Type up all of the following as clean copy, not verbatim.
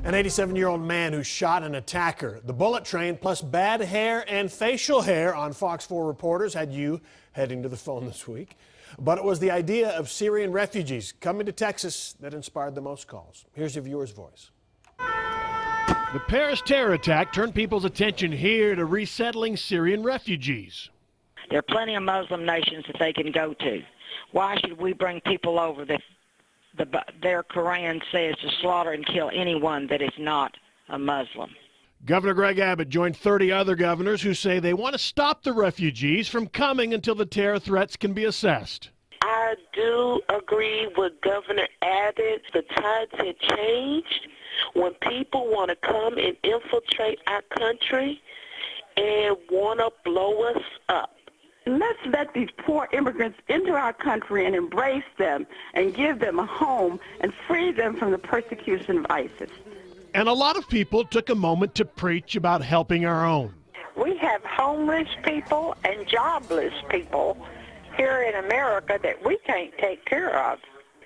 An 87-year-old man who shot an attacker. The bullet train plus bad hair and facial hair on Fox 4 reporters had you heading to the phone this week. But it was the idea of Syrian refugees coming to Texas that inspired the most calls. Here's your viewer's voice. The Paris terror attack turned people's attention here to resettling Syrian refugees. There are plenty of Muslim nations that they can go to. Why should we bring people over that their Quran says to slaughter and kill anyone that is not a Muslim? Governor Greg Abbott joined 30 other governors who say they want to stop the refugees from coming until the terror threats can be assessed. I do agree with Governor Abbott. The tides have changed. When people want to come and infiltrate our country and want to blow us up, let's let these poor immigrants into our country and embrace them and give them a home and free them from the persecution of ISIS. And a lot of people took a moment to preach about helping our own. We have homeless people and jobless people here in America that we can't take care of.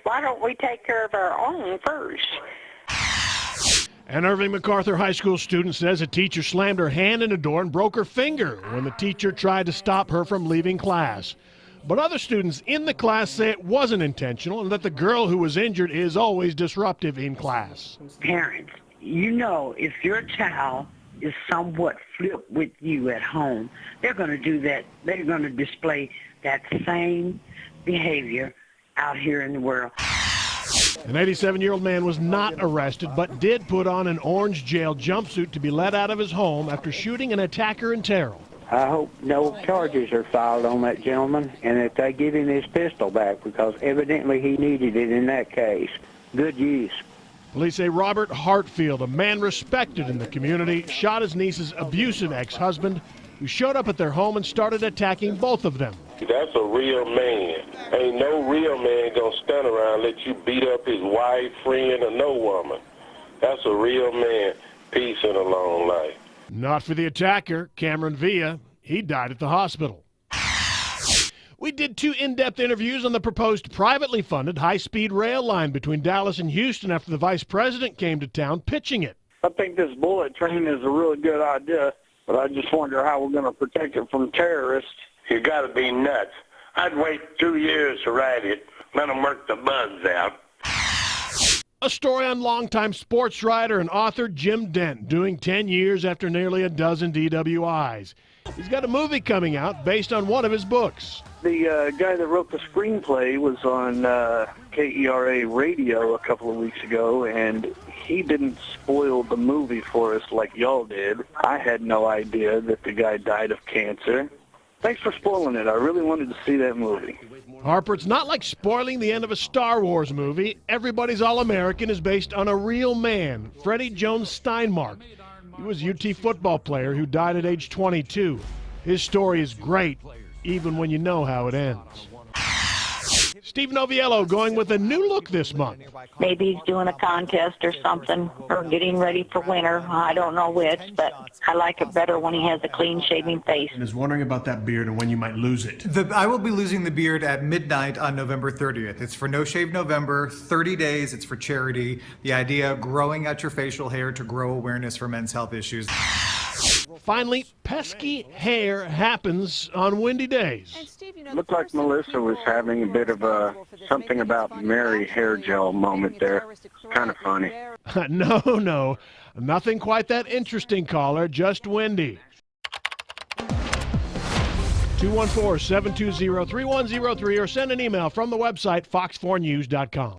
Why don't we take care of our own first? An Irving MacArthur High School student says a teacher slammed her hand in a door and broke her finger when the teacher tried to stop her from leaving class. But other students in the class say it wasn't intentional and that the girl who was injured is always disruptive in class. Parents, you know, if your child is somewhat flipped with you at home, they're going to do that. They're going to display that same behavior out here in the world. An 87-year-old man was not arrested, but did put on an orange jail jumpsuit to be let out of his home after shooting an attacker in Terrell. I hope no charges are filed on that gentleman and that they give him his pistol back, because evidently he needed it in that case. Good use. Police say Robert Hartfield, a man respected in the community, shot his niece's abusive ex-husband, who showed up at their home and started attacking both of them. That's a real man. Ain't no real man gonna stand around and let you beat up his wife, friend, or no woman. That's a real man. Peace and a long life. Not for the attacker, Cameron Villa. He died at the hospital. We did 2 in-depth interviews on the proposed privately funded high-speed rail line between Dallas and Houston after the vice president came to town pitching it. I think this bullet train is a really good idea, but I just wonder how we're going to protect it from terrorists. You got to be nuts. I'd wait 2 years to write it, let them work the bugs out. A story on longtime sports writer and author Jim Dent doing 10 years after nearly a dozen DWIs. He's got a movie coming out based on one of his books. The guy that wrote the screenplay was on KERA radio a couple of weeks ago, and he didn't spoil the movie for us like y'all did. I had no idea that the guy died of cancer. Thanks for spoiling it. I really wanted to see that movie. Harper, it's not like spoiling the end of a Star Wars movie. Everybody's All-American is based on a real man, Freddie Jones Steinmark. He was a UT football player who died at age 22. His story is great, even when you know how it ends. Steve Noviello going with a new look this month. Maybe he's doing a contest or something, or getting ready for winter. I don't know which, but I like it better when he has a clean-shaven face. And is wondering about that beard and when you might lose it. I will be losing the beard at midnight on November 30th. It's for No Shave November, 30 days. It's for charity. The idea, growing out your facial hair to grow awareness for men's health issues. Finally, pesky hair happens on windy days. Looked like Melissa was having a bit of a something about Mary hair gel moment there. Kind of funny. No, nothing quite that interesting, caller, just windy. 214-720-3103 or send an email from the website fox4news.com.